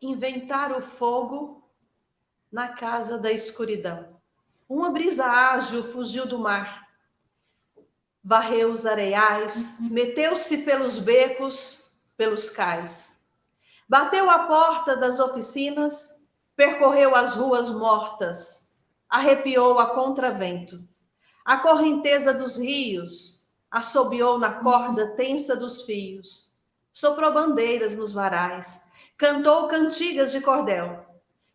inventar o fogo na casa da escuridão. Uma brisa ágil fugiu do mar, varreu os areiais, meteu-se pelos becos, pelos cais. Bateu à porta das oficinas, percorreu as ruas mortas, arrepiou a contravento. A correnteza dos rios assobiou na corda tensa dos fios, soprou bandeiras nos varais, cantou cantigas de cordel,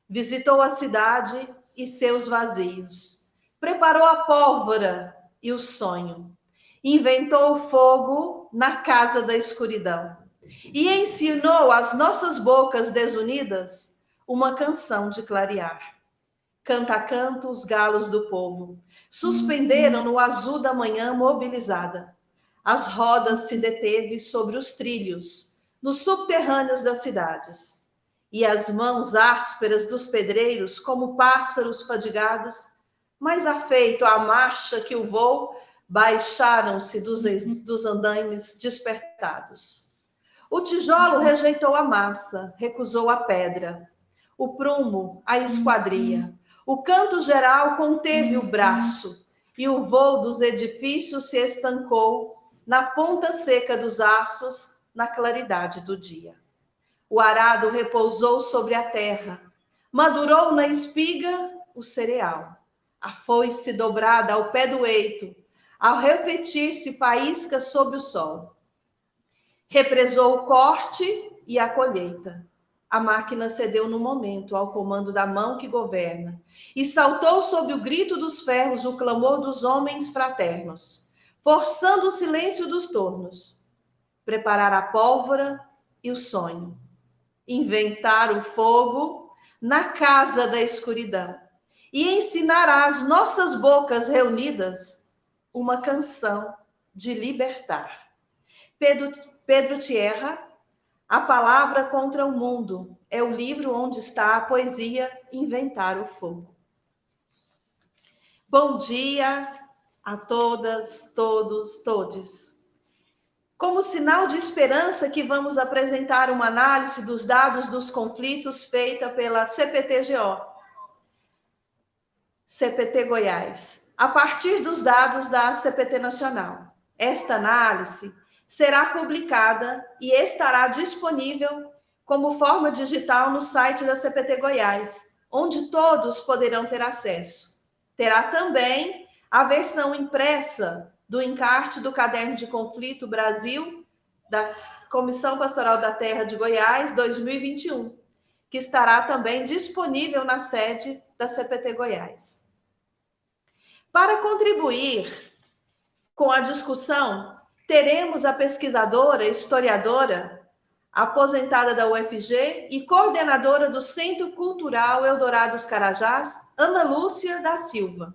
visitou a cidade e seus vazios, preparou a pólvora e o sonho, inventou o fogo na casa da escuridão e ensinou às nossas bocas desunidas uma canção de clarear. Canta a canto os galos do povo, suspenderam no azul da manhã mobilizada. As rodas se deteve sobre os trilhos, nos subterrâneos das cidades. E as mãos ásperas dos pedreiros, como pássaros fadigados, mais afeito à marcha que o voo, baixaram-se dos andaimes despertados. O tijolo rejeitou a massa, recusou a pedra. O prumo, a esquadria. O canto geral conteve o braço, e o voo dos edifícios se estancou na ponta seca dos aços, na claridade do dia. O arado repousou sobre a terra, madurou na espiga o cereal. A foice dobrada ao pé do eito, ao refletir-se faísca sob o sol. Represou o corte e a colheita. A máquina cedeu no momento ao comando da mão que governa e saltou sob o grito dos ferros o clamor dos homens fraternos, forçando o silêncio dos tornos. Preparar a pólvora e o sonho. Inventar o fogo na casa da escuridão e ensinar às nossas bocas reunidas uma canção de libertar. Pedro Tierra, A Palavra contra o Mundo, é o livro onde está a poesia Inventar o Fogo. Bom dia a todas, todos, todes. Como sinal de esperança que vamos apresentar uma análise dos dados dos conflitos feita pela CPT-GO, CPT Goiás, a partir dos dados da CPT Nacional. Esta análise será publicada e estará disponível como forma digital no site da CPT Goiás, onde todos poderão ter acesso. Terá também a versão impressa do encarte do Caderno de Conflito Brasil, da Comissão Pastoral da Terra de Goiás, 2021, que estará também disponível na sede da CPT Goiás. Para contribuir com a discussão, teremos a pesquisadora, historiadora, aposentada da UFG e coordenadora do Centro Cultural Eldorados Carajás, Ana Lúcia da Silva.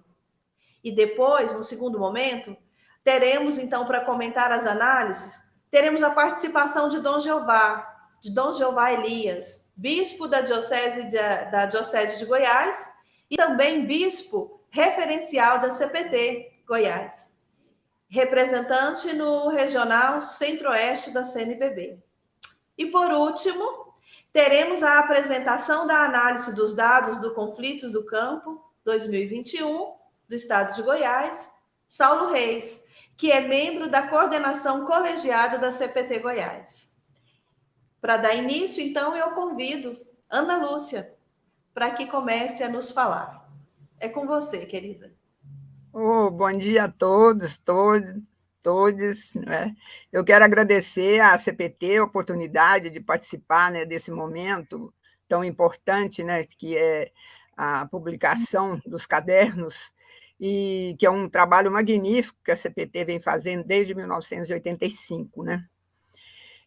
E depois, no segundo momento, teremos, então, para comentar as análises, teremos a participação de Dom Jeová Elias, bispo da Diocese de Goiás e também bispo referencial da CPT Goiás, representante no Regional Centro-Oeste da CNBB. E, por último, teremos a apresentação da análise dos dados do Conflitos do Campo 2021, do Estado de Goiás, Saulo Reis, que é membro da coordenação colegiada da CPT Goiás. Para dar início, então, eu convido Ana Lúcia para que comece a nos falar. É com você, querida. Bom dia a todos, todos, né? Eu quero agradecer à CPT a oportunidade de participar, né, desse momento tão importante, né, que é a publicação dos cadernos, e que é um trabalho magnífico que a CPT vem fazendo desde 1985. Né?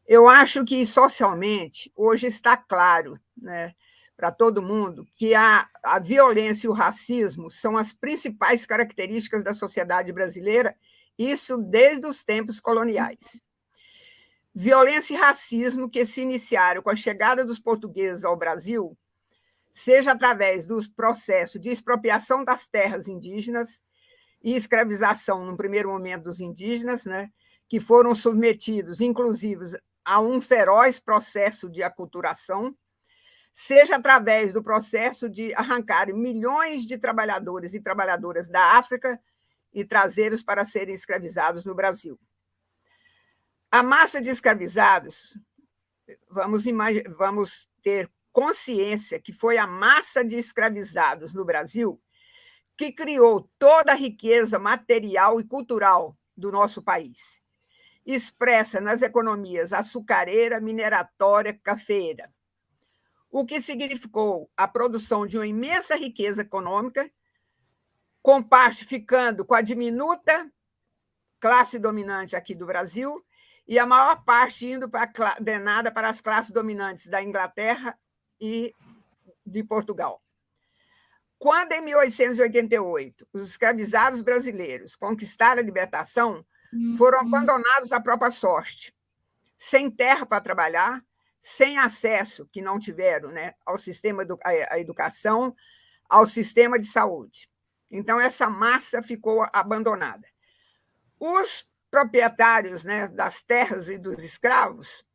Eu acho que, socialmente, hoje está claro, né, para todo mundo que a violência e o racismo são as principais características da sociedade brasileira, isso desde os tempos coloniais. Violência e racismo que se iniciaram com a chegada dos portugueses ao Brasil, seja através dos processos de expropriação das terras indígenas e escravização, no primeiro momento, dos indígenas, né, que foram submetidos, inclusive, a um feroz processo de aculturação, seja através do processo de arrancar milhões de trabalhadores e trabalhadoras da África e trazê-los para serem escravizados no Brasil. A massa de escravizados, vamos ter consciência que foi a massa de escravizados no Brasil que criou toda a riqueza material e cultural do nosso país, expressa nas economias açucareira, mineratória, cafeeira, o que significou a produção de uma imensa riqueza econômica, com parte ficando com a diminuta classe dominante aqui do Brasil e a maior parte indo denada para as classes dominantes da Inglaterra e de Portugal. Quando, em 1888, os escravizados brasileiros conquistaram a libertação, foram abandonados à própria sorte, sem terra para trabalhar, sem acesso, que não tiveram, né, ao sistema à educação, ao sistema de saúde. Então, essa massa ficou abandonada. Os proprietários, né, das terras e dos escravos,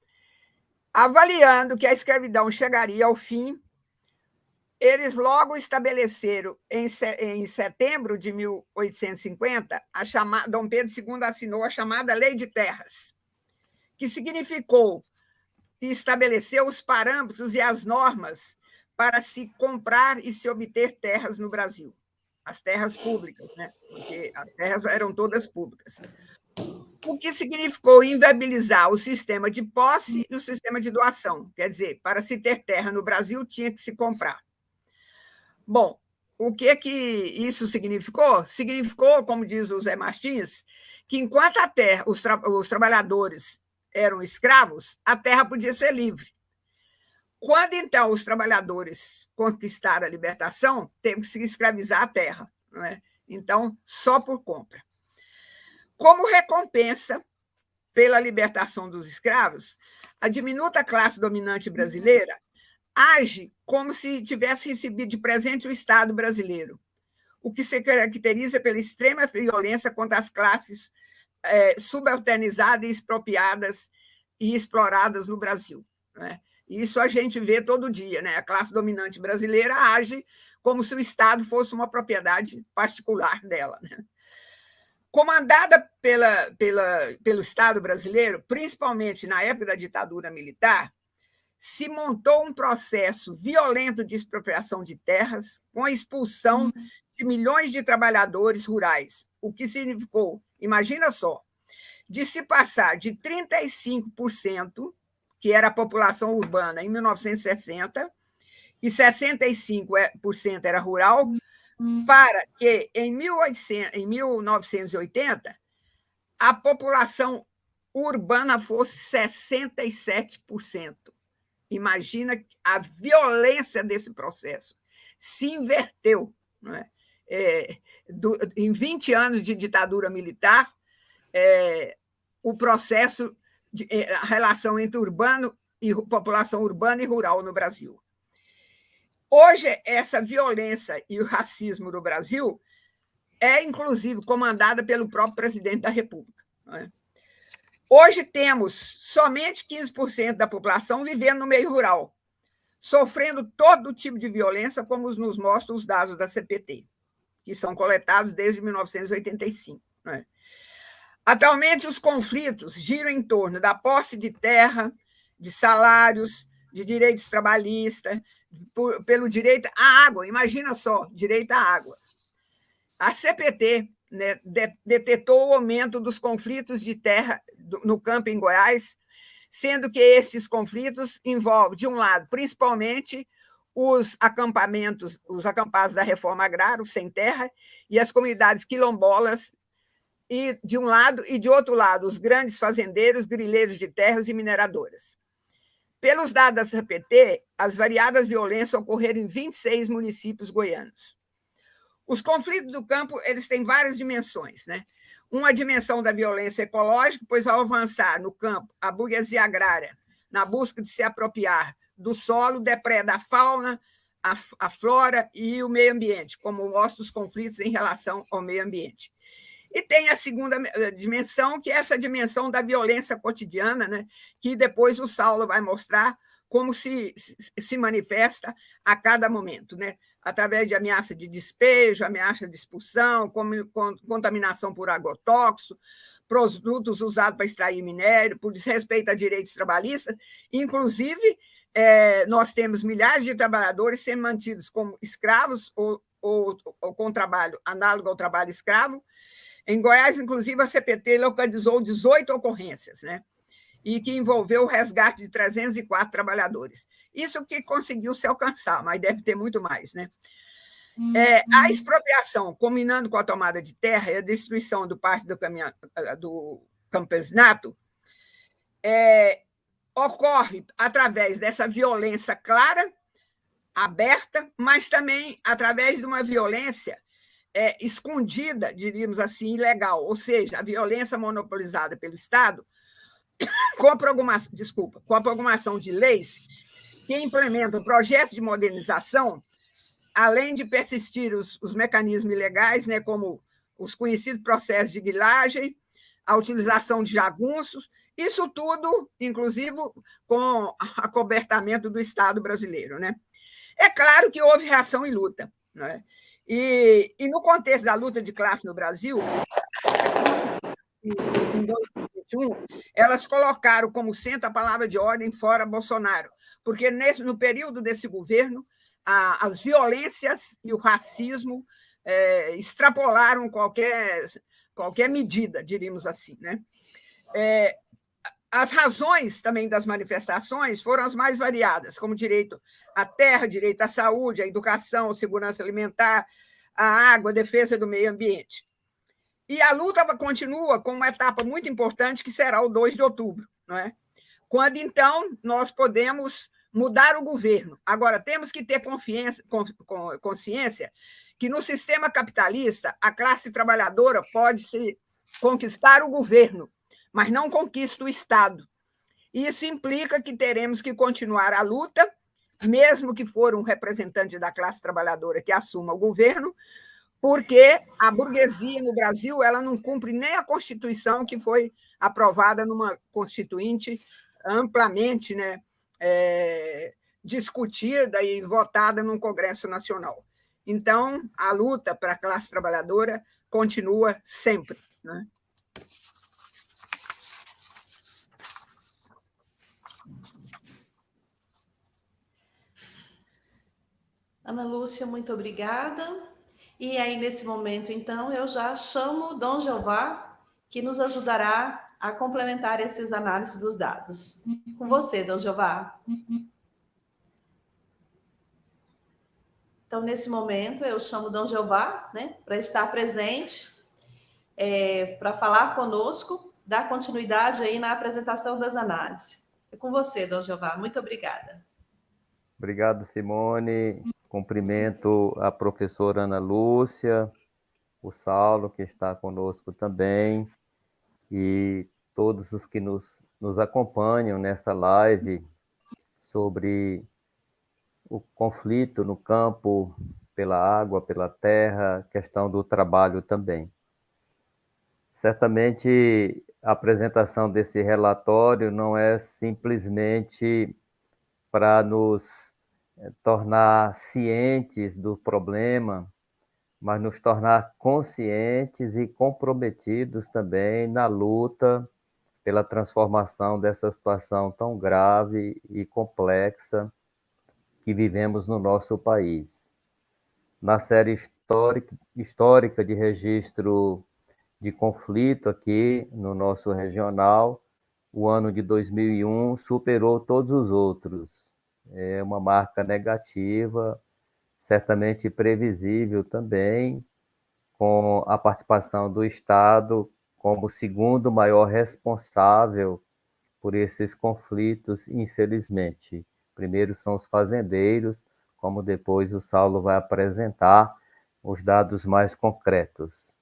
avaliando que a escravidão chegaria ao fim, eles logo estabeleceram, em setembro de 1850, Dom Pedro II assinou a chamada Lei de Terras, que significou e estabeleceu os parâmetros e as normas para se comprar e se obter terras no Brasil. As terras públicas, né? Porque as terras eram todas públicas. O que significou inviabilizar o sistema de posse e o sistema de doação. Quer dizer, para se ter terra no Brasil, tinha que se comprar. Bom, o que isso significou? Significou, como diz o Zé Martins, que enquanto a terra, os trabalhadores eram escravos, a terra podia ser livre. Quando, então, os trabalhadores conquistaram a libertação, teve que se escravizar a terra, não é? Então, só por compra. Como recompensa pela libertação dos escravos, a diminuta classe dominante brasileira age como se tivesse recebido de presente o Estado brasileiro, o que se caracteriza pela extrema violência contra as classes subalternizadas, expropriadas e exploradas no Brasil, né? Isso a gente vê todo dia, né? A classe dominante brasileira age como se o Estado fosse uma propriedade particular dela, né? Comandada pelo Estado brasileiro, principalmente na época da ditadura militar, se montou um processo violento de expropriação de terras, com a expulsão de milhões de trabalhadores rurais, o que significou, imagina só, de se passar de 35%, que era a população urbana em 1960, e 65% era rural, para que, em 1980, a população urbana fosse 67%. Imagina a violência desse processo. Se inverteu. Não é? Em 20 anos de ditadura militar, o processo, a relação entre urbano e população urbana e rural no Brasil. Hoje, essa violência e o racismo no Brasil é, inclusive, comandada pelo próprio presidente da República. Não é? Hoje temos somente 15% da população vivendo no meio rural, sofrendo todo tipo de violência, como nos mostram os dados da CPT, que são coletados desde 1985. Né? Atualmente, os conflitos giram em torno da posse de terra, de salários, de direitos trabalhistas, pelo direito à água. Imagina só, direito à água. A CPT, né, detectou o aumento dos conflitos de terra no campo em Goiás, sendo que esses conflitos envolvem, de um lado, principalmente os acampados da reforma agrária, sem terra, e as comunidades quilombolas, e de um lado, e de outro lado, os grandes fazendeiros, grileiros de terras e mineradoras. Pelos dados da CPT, as variadas violências ocorreram em 26 municípios goianos. Os conflitos do campo, eles têm várias dimensões, né? Uma dimensão da violência ecológica, pois ao avançar no campo a burguesia agrária, na busca de se apropriar do solo, depreda a fauna, a flora e o meio ambiente, como mostram os conflitos em relação ao meio ambiente. E tem a segunda dimensão, que é essa dimensão da violência cotidiana, né? Que depois o Saulo vai mostrar como se manifesta a cada momento, né? Através de ameaça de despejo, ameaça de expulsão, contaminação por agrotóxico, produtos usados para extrair minério, por desrespeito a direitos trabalhistas. Inclusive, nós temos milhares de trabalhadores sendo mantidos como escravos ou com trabalho análogo ao trabalho escravo. Em Goiás, inclusive, a CPT localizou 18 ocorrências, né? E que envolveu o resgate de 304 trabalhadores. Isso que conseguiu se alcançar, mas deve ter muito mais, né? A expropriação, combinando com a tomada de terra e a destruição do parte do campesinato, ocorre através dessa violência clara, aberta, mas também através de uma violência escondida, diríamos assim, ilegal, ou seja, a violência monopolizada pelo Estado, com a promulgação de leis que implementam projetos de modernização, além de persistir os mecanismos ilegais, né, como os conhecidos processos de grilagem, a utilização de jagunços, isso tudo, inclusive, com acobertamento do Estado brasileiro, né? É claro que houve reação e luta, né? E no contexto da luta de classe no Brasil, em 2021, elas colocaram como centro a palavra de ordem fora Bolsonaro, porque no período desse governo, as violências e o racismo extrapolaram qualquer medida, diríamos assim, né? As razões também das manifestações foram as mais variadas, como direito à terra, direito à saúde, à educação, segurança alimentar, à água, a defesa do meio ambiente. E a luta continua com uma etapa muito importante, que será o 2 de outubro, não é? Quando, então, nós podemos mudar o governo. Agora, temos que ter consciência que, no sistema capitalista, a classe trabalhadora pode se conquistar o governo, mas não conquista o Estado. Isso implica que teremos que continuar a luta, mesmo que for um representante da classe trabalhadora que assuma o governo, porque a burguesia no Brasil ela não cumpre nem a Constituição que foi aprovada numa Constituinte amplamente, né, discutida e votada num Congresso Nacional. Então, a luta para a classe trabalhadora continua sempre, né? Ana Lúcia, muito obrigada. E aí, nesse momento, então, eu já chamo Dom Jeová, que nos ajudará a complementar esses análises dos dados. Com você, Dom Jeová. Então, nesse momento, eu chamo Dom Jeová, né, para estar presente, para falar conosco, dar continuidade aí na apresentação das análises. É com você, Dom Jeová. Muito obrigada. Obrigado, Simone. Cumprimento a professora Ana Lúcia, o Saulo, que está conosco também, e todos os que nos acompanham nessa live sobre o conflito no campo, pela água, pela terra, questão do trabalho também. Certamente, a apresentação desse relatório não é simplesmente para nos tornar cientes do problema, mas nos tornar conscientes e comprometidos também na luta pela transformação dessa situação tão grave e complexa que vivemos no nosso país. Na série histórica de registro de conflito aqui no nosso regional, o ano de 2001 superou todos os outros. É uma marca negativa, certamente previsível também, com a participação do Estado como o segundo maior responsável por esses conflitos, infelizmente. Primeiro são os fazendeiros, como depois o Saulo vai apresentar os dados mais concretos.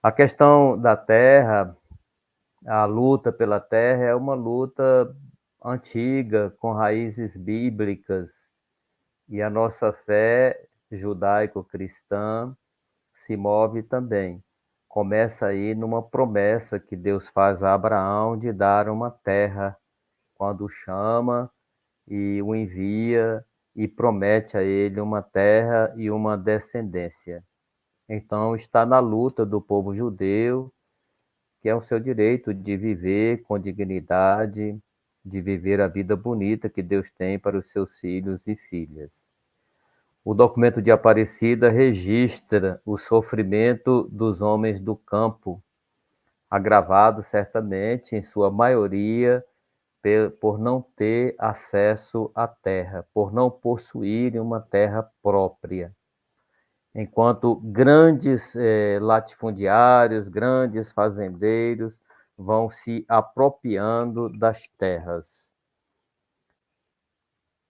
A questão da terra, a luta pela terra é uma luta antiga, com raízes bíblicas, e a nossa fé judaico-cristã se move também. Começa aí numa promessa que Deus faz a Abraão de dar uma terra quando chama, e o envia e promete a ele uma terra e uma descendência. Então, está na luta do povo judeu, que é o seu direito de viver com dignidade, de viver a vida bonita que Deus tem para os seus filhos e filhas. O documento de Aparecida registra o sofrimento dos homens do campo, agravado certamente, em sua maioria, por não ter acesso à terra, por não possuírem uma terra própria. Enquanto grandes latifundiários, grandes fazendeiros vão se apropriando das terras.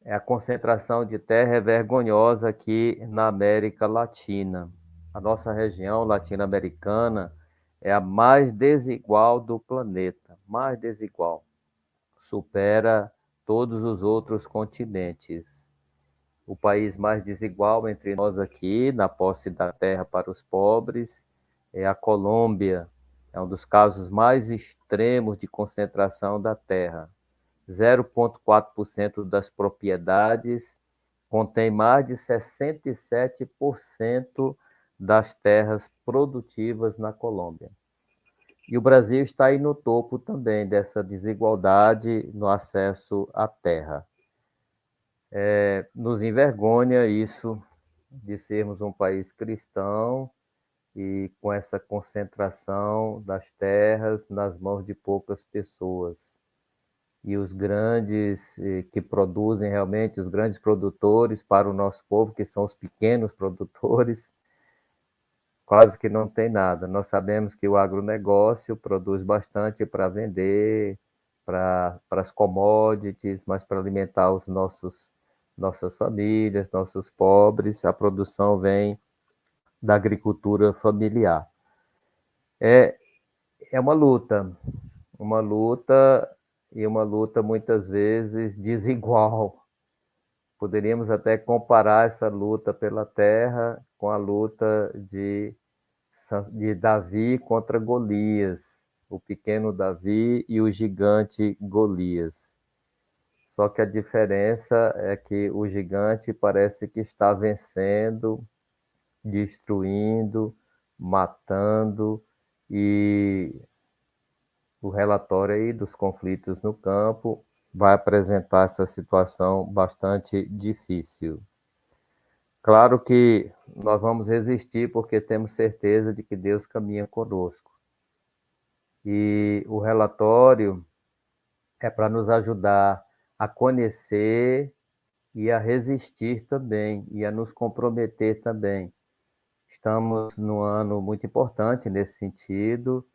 A concentração de terra é vergonhosa aqui na América Latina. A nossa região latino-americana é a mais desigual do planeta, mais desigual. Supera todos os outros continentes. O país mais desigual entre nós aqui, na posse da terra para os pobres, é a Colômbia. É um dos casos mais extremos de concentração da terra. 0,4% das propriedades contém mais de 67% das terras produtivas na Colômbia. E o Brasil está aí no topo também dessa desigualdade no acesso à terra. Nos envergonha isso de sermos um país cristão e com essa concentração das terras nas mãos de poucas pessoas. E os grandes que produzem realmente, os grandes produtores para o nosso povo, que são os pequenos produtores, quase que não tem nada. Nós sabemos que o agronegócio produz bastante para vender, para as commodities, mas para alimentar nossas famílias, nossos pobres, a produção vem da agricultura familiar. É uma luta e uma luta muitas vezes desigual. Poderíamos até comparar essa luta pela terra com a luta de Davi contra Golias, o pequeno Davi e o gigante Golias. Só que a diferença é que o gigante parece que está vencendo, destruindo, matando, e o relatório aí dos conflitos no campo vai apresentar essa situação bastante difícil. Claro que nós vamos resistir porque temos certeza de que Deus caminha conosco. E o relatório é para nos ajudar a conhecer e a resistir também, e a nos comprometer também. Estamos num ano muito importante nesse sentido,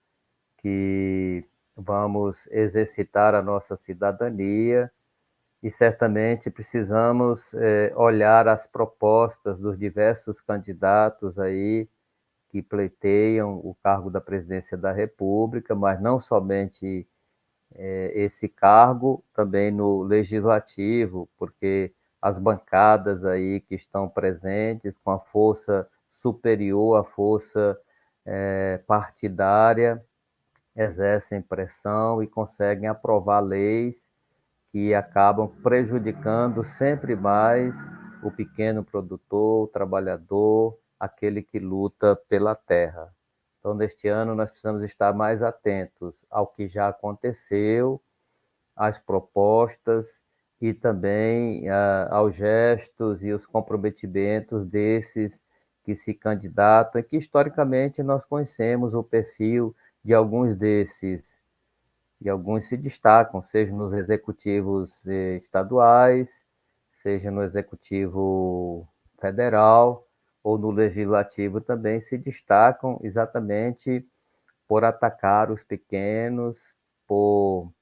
que vamos exercitar a nossa cidadania e certamente precisamos olhar as propostas dos diversos candidatos aí que pleiteiam o cargo da presidência da República, mas não somente esse cargo, também no legislativo, porque as bancadas aí que estão presentes com a força superior à força partidária exercem pressão e conseguem aprovar leis que acabam prejudicando sempre mais o pequeno produtor, o trabalhador, aquele que luta pela terra. Então, neste ano, nós precisamos estar mais atentos ao que já aconteceu, às propostas e também aos gestos e os comprometimentos desses que se candidatam, e que historicamente nós conhecemos o perfil de alguns desses, e alguns se destacam, seja nos executivos estaduais, seja no executivo federal ou no legislativo também se destacam exatamente por atacar os pequenos, por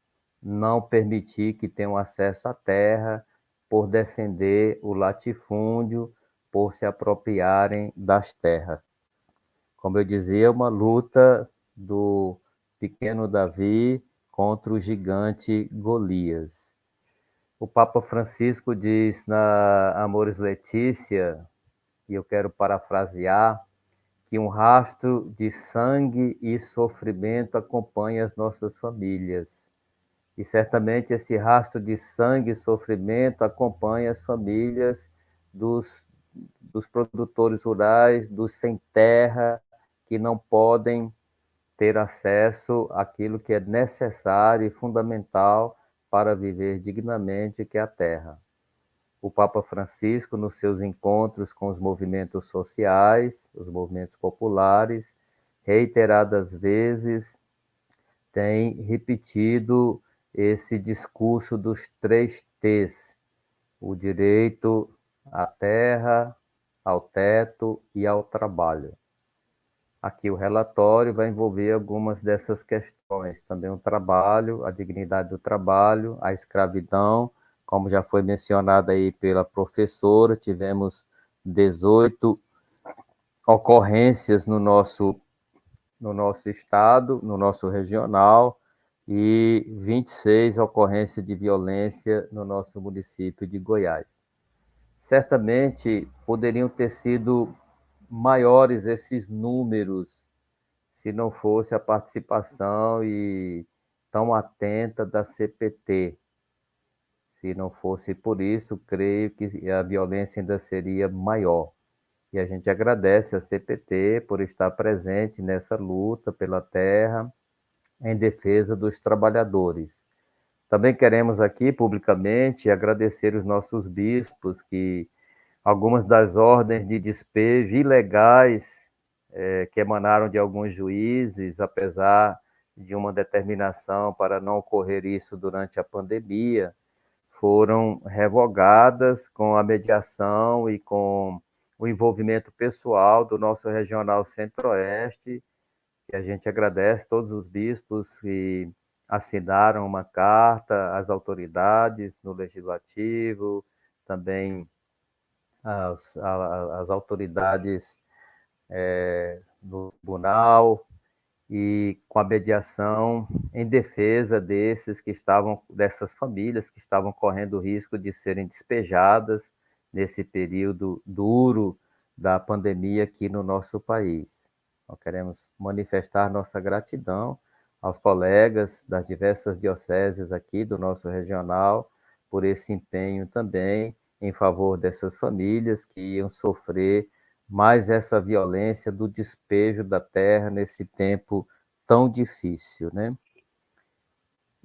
não permitir que tenham acesso à terra, por defender o latifúndio, por se apropriarem das terras. Como eu dizia, uma luta do pequeno Davi contra o gigante Golias. O Papa Francisco diz na Amoris Laetitia, e eu quero parafrasear, que um rastro de sangue e sofrimento acompanha as nossas famílias. E certamente esse rastro de sangue e sofrimento acompanha as famílias dos produtores rurais, dos sem terra, que não podem ter acesso àquilo que é necessário e fundamental para viver dignamente, que é a terra. O Papa Francisco, nos seus encontros com os movimentos sociais, os movimentos populares, reiteradas vezes tem repetido esse discurso dos 3 T's: o direito à terra, ao teto e ao trabalho. Aqui o relatório vai envolver algumas dessas questões, também o trabalho, a dignidade do trabalho, a escravidão, como já foi mencionado aí pela professora, tivemos 18 ocorrências no nosso estado, no nosso regional, e 26 ocorrências de violência no nosso município de Goiás. Certamente poderiam ter sido maiores esses números se não fosse a participação e tão atenta da CPT. Se não fosse por isso, creio que a violência ainda seria maior. E a gente agradece a CPT por estar presente nessa luta pela terra em defesa dos trabalhadores. Também queremos aqui, publicamente, agradecer os nossos bispos, que algumas das ordens de despejo ilegais que emanaram de alguns juízes, apesar de uma determinação para não ocorrer isso durante a pandemia, foram revogadas com a mediação e com o envolvimento pessoal do nosso regional Centro-Oeste, e a gente agradece todos os bispos que assinaram uma carta às autoridades no Legislativo, também às autoridades do Tribunal, e com a mediação em defesa dessas famílias que estavam correndo o risco de serem despejadas nesse período duro da pandemia aqui no nosso país. Nós queremos manifestar nossa gratidão aos colegas das diversas dioceses aqui do nosso regional por esse empenho também em favor dessas famílias que iam sofrer mais essa violência do despejo da terra nesse tempo tão difícil, né?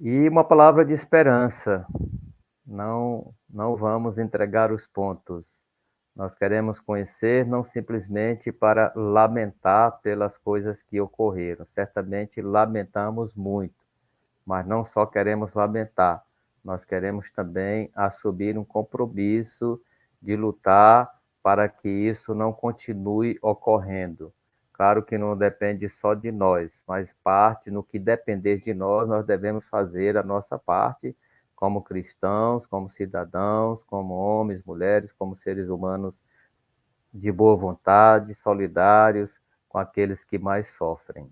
E uma palavra de esperança: não vamos entregar os pontos. Nós queremos conhecer não simplesmente para lamentar pelas coisas que ocorreram. Certamente lamentamos muito, mas não só queremos lamentar, nós queremos também assumir um compromisso de lutar para que isso não continue ocorrendo. Claro que não depende só de nós, mas no que depender de nós, nós devemos fazer a nossa parte, como cristãos, como cidadãos, como homens, mulheres, como seres humanos de boa vontade, solidários com aqueles que mais sofrem.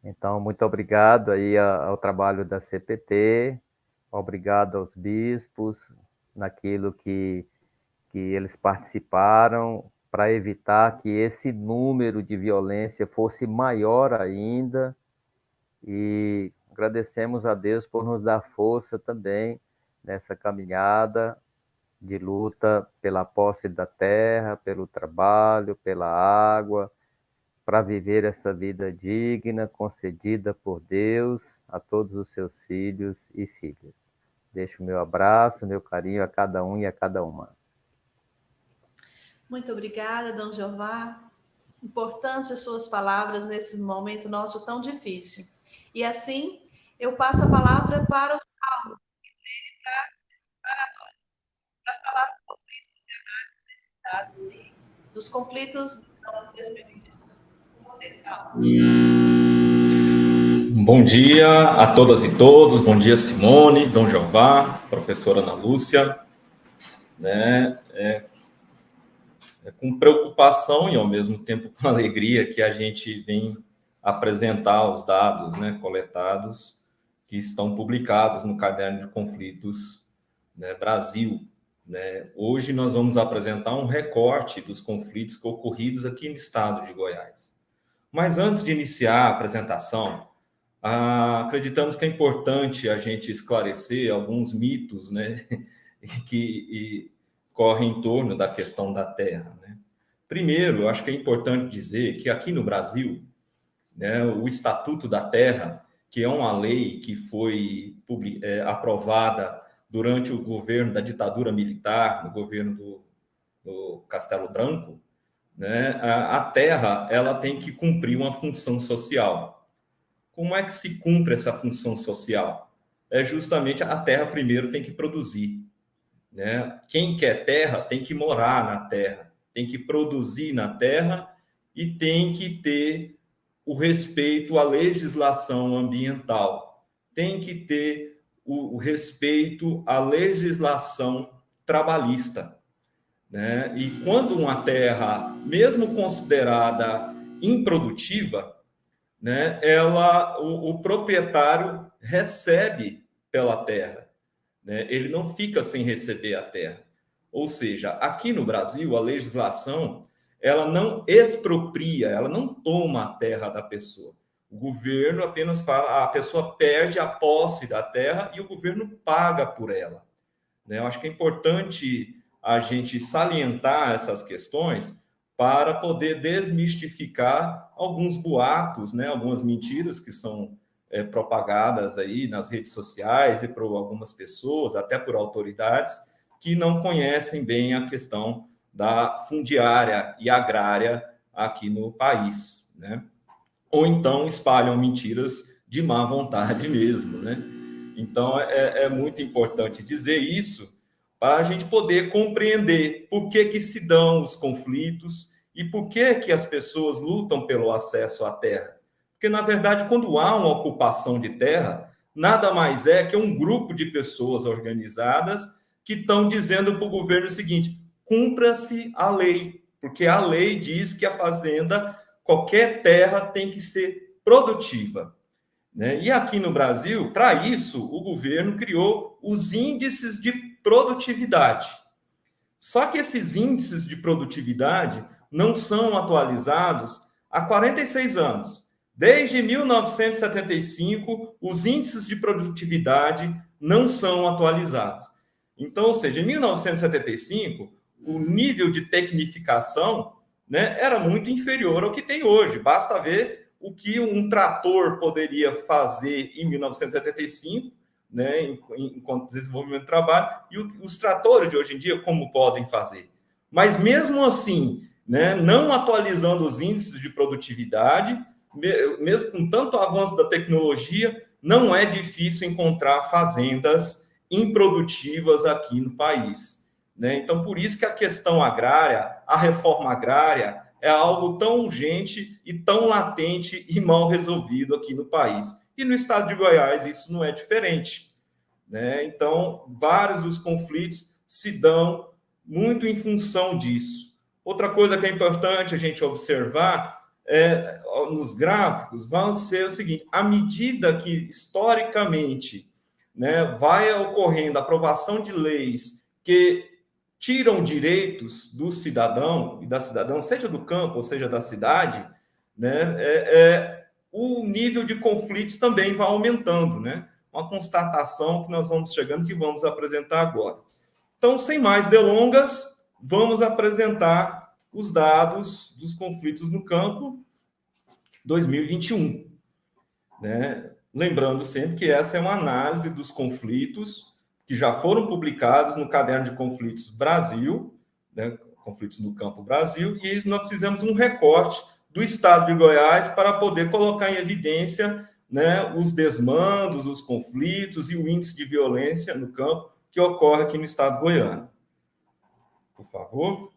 Então, muito obrigado aí ao trabalho da CPT, obrigado aos bispos, naquilo que eles participaram, para evitar que esse número de violência fosse maior ainda, e agradecemos a Deus por nos dar força também nessa caminhada de luta pela posse da terra, pelo trabalho, pela água, para viver essa vida digna, concedida por Deus a todos os seus filhos e filhas. Deixo o meu abraço, meu carinho a cada um e a cada uma. Muito obrigada, Dom Jeová. Importantes as suas palavras nesse momento nosso tão difícil. E assim, eu passo a palavra para o Saulo, para falar sobre isso, dos conflitos de 2020. Bom dia a todas e todos, bom dia Simone, Dom Jeová, professora Ana Lúcia, né? É com preocupação e ao mesmo tempo com alegria que a gente vem apresentar os dados, né, coletados, que estão publicados no Caderno de Conflitos, né, Brasil. Né? Hoje nós vamos apresentar um recorte dos conflitos ocorridos aqui no estado de Goiás. Mas antes de iniciar a apresentação, acreditamos que é importante a gente esclarecer alguns mitos, né, que correm em torno da questão da terra, né? Primeiro, eu acho que é importante dizer que aqui no Brasil, né, o Estatuto da Terra, que é uma lei que foi aprovada durante o governo da ditadura militar, no governo do Castelo Branco, né, a terra ela tem que cumprir uma função social. Como é que se cumpre essa função social? É justamente a terra primeiro tem que produzir, né? Quem quer terra tem que morar na terra, tem que produzir na terra e tem que ter o respeito à legislação ambiental, tem que ter o respeito à legislação trabalhista, né? E quando uma terra, mesmo considerada improdutiva, né, o proprietário recebe pela terra, né? Ele não fica sem receber a terra. Ou seja, aqui no Brasil, a legislação ela não expropria, ela não toma a terra da pessoa. O governo apenas fala, a pessoa perde a posse da terra e o governo paga por ela, né? Eu acho que é importante a gente salientar essas questões para poder desmistificar alguns boatos, né? Algumas mentiras que são propagadas aí nas redes sociais e por algumas pessoas, até por autoridades, que não conhecem bem a questão da fundiária e agrária aqui no país, né? Ou então espalham mentiras de má vontade mesmo, né? Então, é muito importante dizer isso para a gente poder compreender por que se dão os conflitos e por que as pessoas lutam pelo acesso à terra. Porque, na verdade, quando há uma ocupação de terra, nada mais é que um grupo de pessoas organizadas que estão dizendo para o governo o seguinte: cumpra-se a lei, porque a lei diz que a fazenda, qualquer terra tem que ser produtiva, né? E aqui no Brasil, para isso, o governo criou os índices de produtividade. Só que esses índices de produtividade não são atualizados há 46 anos. Desde 1975, os índices de produtividade não são atualizados. Então, ou seja, em 1975, o nível de tecnificação, né, era muito inferior ao que tem hoje. Basta ver o que um trator poderia fazer em 1975, né, enquanto desenvolvimento do trabalho, e os tratores de hoje em dia, como podem fazer. Mas, mesmo assim, né, não atualizando os índices de produtividade, mesmo com tanto avanço da tecnologia, não é difícil encontrar fazendas improdutivas aqui no país, né? Então, por isso que a questão agrária, a reforma agrária, é algo tão urgente e tão latente e mal resolvido aqui no país. E no estado de Goiás isso não é diferente, né? Então, vários dos conflitos se dão muito em função disso. Outra coisa que é importante a gente observar nos gráficos vai ser o seguinte: à medida que historicamente, né, vai ocorrendo a aprovação de leis que tiram direitos do cidadão e da cidadã, seja do campo ou seja da cidade, né, o nível de conflitos também vai aumentando, né? Uma constatação que nós vamos chegando, que vamos apresentar agora. Então, sem mais delongas, vamos apresentar os dados dos conflitos no campo 2021, né? Lembrando sempre que essa é uma análise dos conflitos que já foram publicados no Caderno de Conflitos Brasil, né? Conflitos no Campo Brasil, e nós fizemos um recorte do estado de Goiás para poder colocar em evidência, né, os desmandos, os conflitos e o índice de violência no campo que ocorre aqui no estado goiano. Por favor.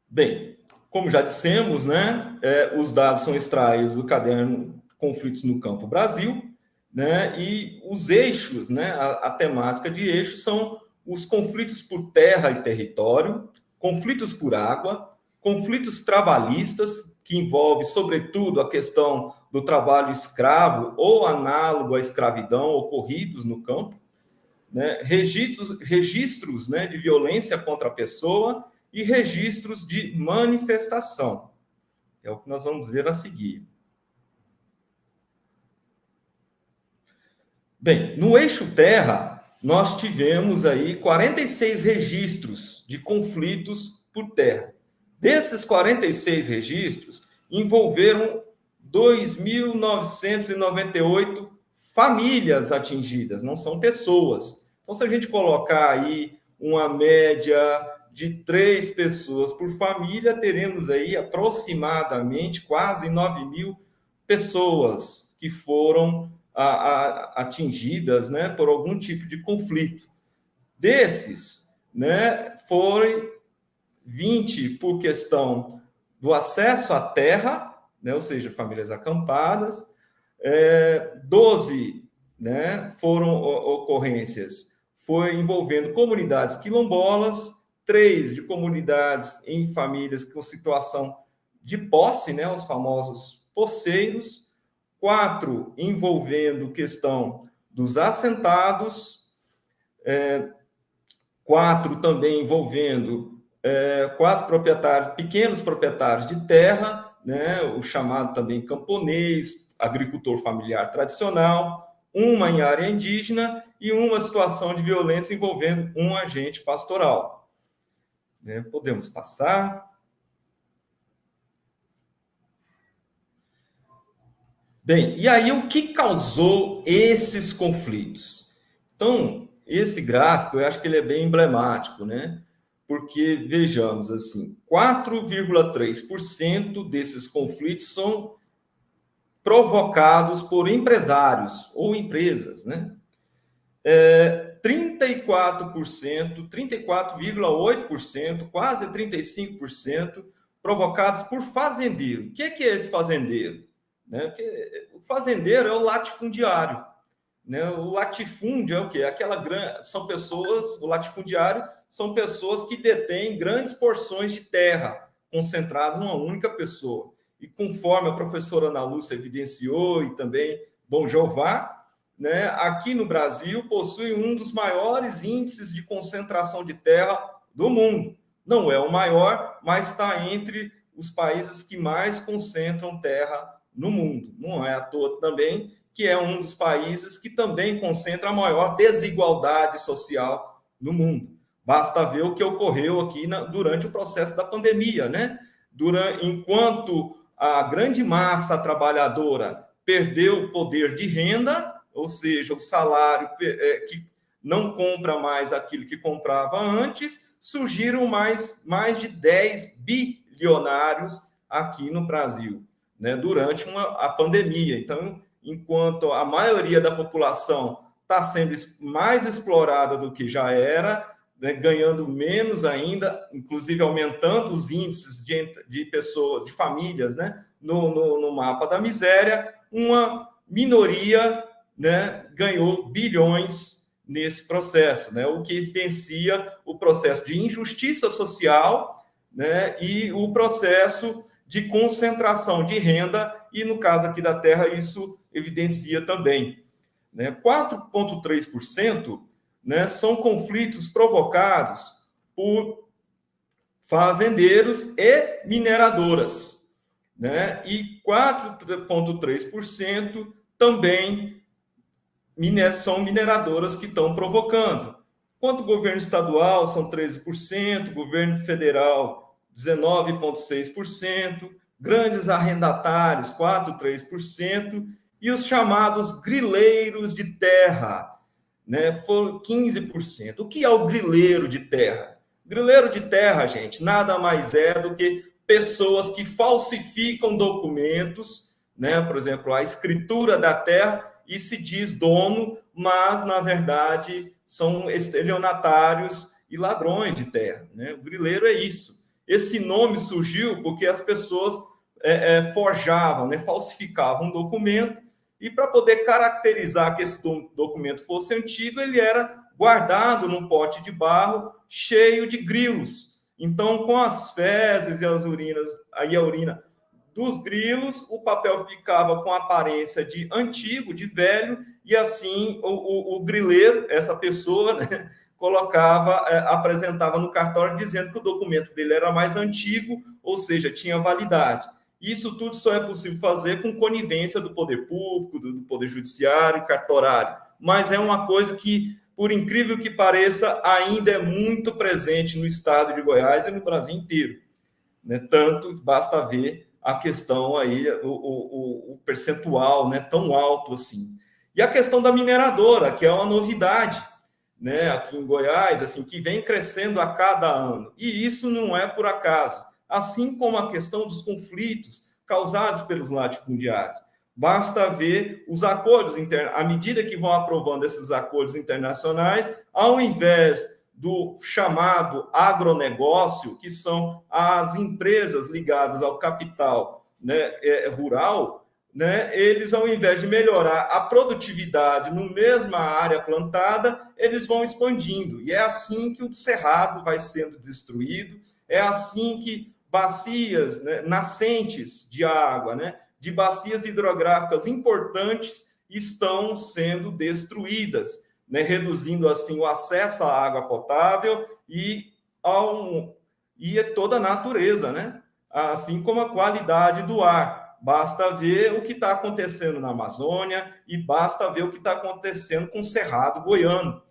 Bem, como já dissemos, né, os dados são extraídos do Caderno Conflitos no Campo Brasil, né, e os eixos, né, a temática de eixos são os conflitos por terra e território, conflitos por água, conflitos trabalhistas, que envolve, sobretudo, a questão do trabalho escravo ou análogo à escravidão ocorridos no campo, né, registros, né, de violência contra a pessoa e registros de manifestação. É o que nós vamos ver a seguir. Bem, no eixo terra, nós tivemos aí 46 registros de conflitos por terra. Desses 46 registros, envolveram 2.998 famílias atingidas, não são pessoas. Então, se a gente colocar aí uma média de 3 pessoas por família, teremos aí aproximadamente quase 9.000 pessoas que foram atingidas, né, por algum tipo de conflito. Desses, né, foram 20 por questão do acesso à terra, né, ou seja, famílias acampadas, 12, né, foram ocorrências envolvendo comunidades quilombolas, 3 de comunidades em famílias com situação de posse, né, os famosos poceiros, 4 envolvendo questão dos assentados, 4 também envolvendo 4 proprietários, pequenos proprietários de terra, né, o chamado também camponês, agricultor familiar tradicional, uma em área indígena e uma situação de violência envolvendo um agente pastoral. Podemos passar. Bem, e aí o que causou esses conflitos? Então, esse gráfico, eu acho que ele é bem emblemático, né? Porque, vejamos assim, 4,3% desses conflitos são provocados por empresários ou empresas, né? 34%, 34,8%, quase 35%, provocados por fazendeiro. O que é esse fazendeiro? Porque o fazendeiro é o latifundiário. Né? O latifúndio é o quê? São pessoas, o latifundiário são pessoas que detêm grandes porções de terra concentradas em uma única pessoa. E conforme a professora Ana Lúcia evidenciou, e também Bom Jeová, né, aqui no Brasil possui um dos maiores índices de concentração de terra do mundo. Não é o maior, mas está entre os países que mais concentram terra no mundo. Não é à toa também que é um dos países que também concentra a maior desigualdade social no mundo. Basta ver o que ocorreu aqui durante o processo da pandemia, né? Enquanto a grande massa trabalhadora perdeu o poder de renda, ou seja, o salário que não compra mais aquilo que comprava antes, surgiram mais de 10 bilionários aqui no Brasil, né, durante a pandemia. Então, enquanto a maioria da população está sendo mais explorada do que já era, né, ganhando menos ainda, inclusive aumentando os índices de pessoas, de famílias, né, no mapa da miséria, uma minoria, né, ganhou bilhões nesse processo, né, o que evidencia o processo de injustiça social, né, e o processo de concentração de renda, e no caso aqui da terra isso evidencia também. Né, 4,3%, né, são conflitos provocados por fazendeiros e mineradoras, né, e 4,3% também são mineradoras que estão provocando. Quanto o governo estadual, são 13%, governo federal, 19,6%, grandes arrendatários, 4,3%, e os chamados grileiros de terra, né, foram 15%. O que é o grileiro de terra? Grileiro de terra, gente, nada mais é do que pessoas que falsificam documentos, né, por exemplo, a escritura da terra, e se diz dono, mas, na verdade, são estelionatários e ladrões de terra. Né? O grileiro é isso. Esse nome surgiu porque as pessoas forjavam, né, falsificavam um documento, e para poder caracterizar que esse documento fosse antigo, ele era guardado num pote de barro cheio de grilos. Então, com as fezes e as urinas, aí a urina dos grilos, o papel ficava com a aparência de antigo, de velho, e assim o grileiro, essa pessoa, né, apresentava no cartório dizendo que o documento dele era mais antigo, ou seja, tinha validade. Isso tudo só é possível fazer com conivência do poder público, do poder judiciário, cartorário. Mas é uma coisa que, por incrível que pareça, ainda é muito presente no estado de Goiás e no Brasil inteiro. Né? Tanto, basta ver a questão aí, o percentual, né, tão alto assim. E a questão da mineradora, que é uma novidade, né, aqui em Goiás, assim, que vem crescendo a cada ano. E isso não é por acaso. Assim como a questão dos conflitos causados pelos latifundiários. Basta ver os acordos internacionais. À medida que vão aprovando esses acordos internacionais, ao invés do chamado agronegócio, que são as empresas ligadas ao capital, né, rural, né, eles, ao invés de melhorar a produtividade no mesma área plantada, eles vão expandindo. E é assim que o cerrado vai sendo destruído, é assim que bacias, né, nascentes de água, né, de bacias hidrográficas importantes estão sendo destruídas, né, reduzindo assim o acesso à água potável e toda a natureza, né, assim como a qualidade do ar. Basta ver o que está acontecendo na Amazônia e basta ver o que está acontecendo com o Cerrado goiano,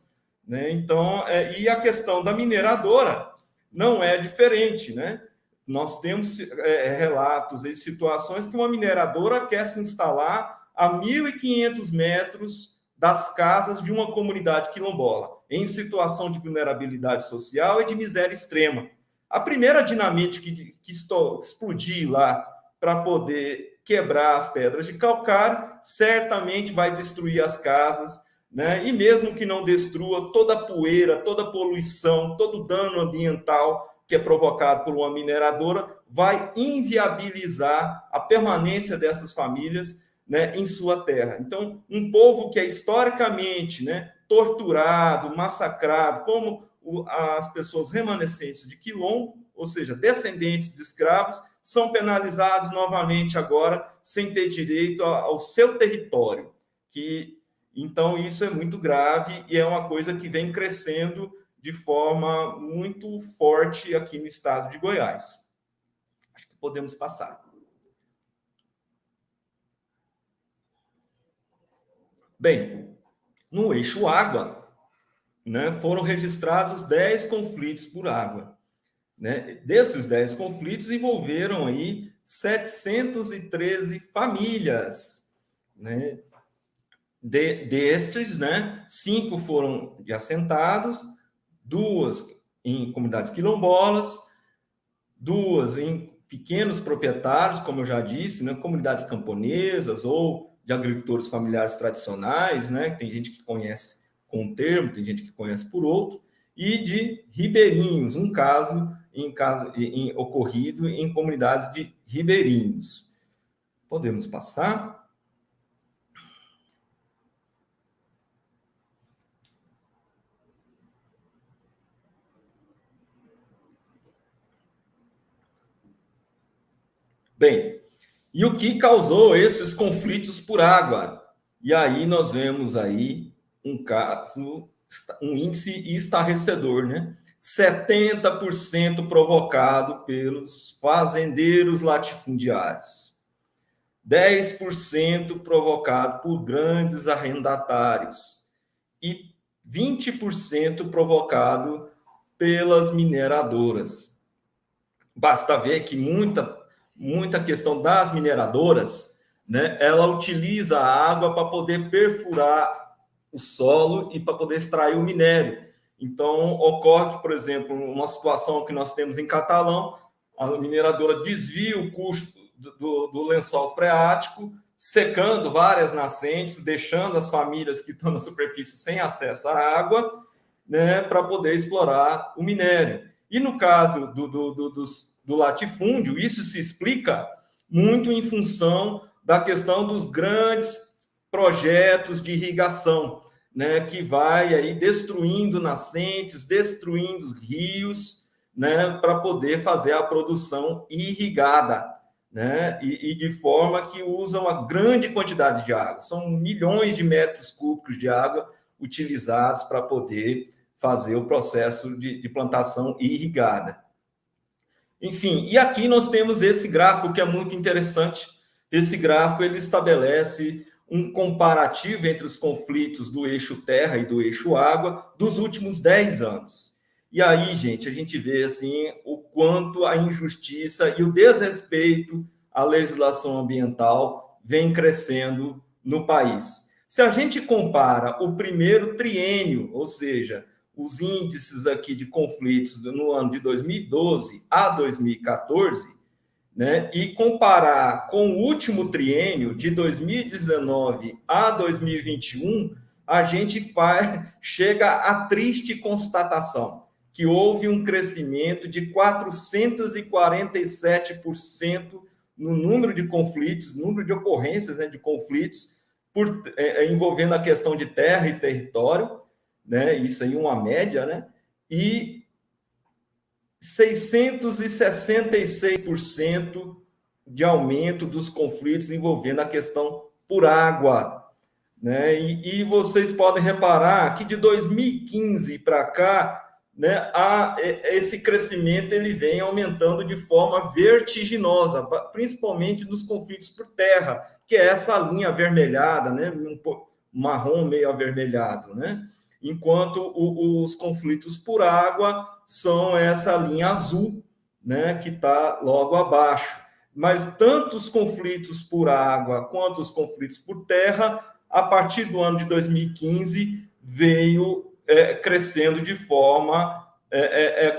né? Então, e a questão da mineradora não é diferente, né? Nós temos relatos e situações que uma mineradora quer se instalar a 1.500 metros das casas de uma comunidade quilombola, em situação de vulnerabilidade social e de miséria extrema. A primeira dinamite que explodir lá para poder quebrar as pedras de calcário, certamente vai destruir as casas, né? E mesmo que não destrua, toda a poeira, toda a poluição, todo o dano ambiental que é provocado por uma mineradora vai inviabilizar a permanência dessas famílias, né, em sua terra. Então, um povo que é historicamente, né, torturado, massacrado, como as pessoas remanescentes de Quilombo, ou seja, descendentes de escravos, são penalizados novamente agora, sem ter direito ao seu território. Então, isso é muito grave e é uma coisa que vem crescendo de forma muito forte aqui no estado de Goiás. Acho que podemos passar. Bem, no eixo água, né, foram registrados 10 conflitos por água. Né? Desses 10 conflitos envolveram aí 713 famílias, né? Destes, né, 5 foram de assentados, 2 em comunidades quilombolas, 2 em pequenos proprietários, como eu já disse, né, comunidades camponesas ou de agricultores familiares tradicionais, né, tem gente que conhece com um termo, tem gente que conhece por outro, e de ribeirinhos, um caso ocorrido em comunidades de ribeirinhos. Podemos passar? Bem, e o que causou esses conflitos por água? E aí nós vemos aí um caso, um índice estarrecedor, né? 70% provocado pelos fazendeiros latifundiários, 10% provocado por grandes arrendatários e 20% provocado pelas mineradoras. Basta ver que muita questão das mineradoras, né, ela utiliza a água para poder perfurar o solo e para poder extrair o minério. Então, ocorre, por exemplo, uma situação que nós temos em Catalão, a mineradora desvia o custo do lençol freático, secando várias nascentes, deixando as famílias que estão na superfície sem acesso à água, né, para poder explorar o minério. E no caso do latifúndio, isso se explica muito em função da questão dos grandes projetos de irrigação, né, que vai aí destruindo nascentes, destruindo rios, né, para poder fazer a produção irrigada, né, e de forma que usa uma grande quantidade de água. São milhões de metros cúbicos de água utilizados para poder fazer o processo de plantação irrigada. Enfim, e aqui nós temos esse gráfico que é muito interessante. Esse gráfico ele estabelece um comparativo entre os conflitos do eixo terra e do eixo água dos últimos 10 anos. E aí, gente, a gente vê assim o quanto a injustiça e o desrespeito à legislação ambiental vem crescendo no país. Se a gente compara o primeiro triênio, ou seja, os índices aqui de conflitos no ano de 2012 a 2014, né, e comparar com o último triênio, de 2019 a 2021, a gente chega à triste constatação que houve um crescimento de 447% no número de conflitos, número de ocorrências, né, de conflitos envolvendo a questão de terra e território, né, isso aí uma média, né, e 666% de aumento dos conflitos envolvendo a questão por água, né? E vocês podem reparar que de 2015 para cá, né, esse crescimento ele vem aumentando de forma vertiginosa, principalmente nos conflitos por terra, que é essa linha avermelhada, né, um marrom meio avermelhado, né? Enquanto os conflitos por água são essa linha azul, né, que está logo abaixo. Mas tanto os conflitos por água quanto os conflitos por terra, a partir do ano de 2015, veio crescendo de forma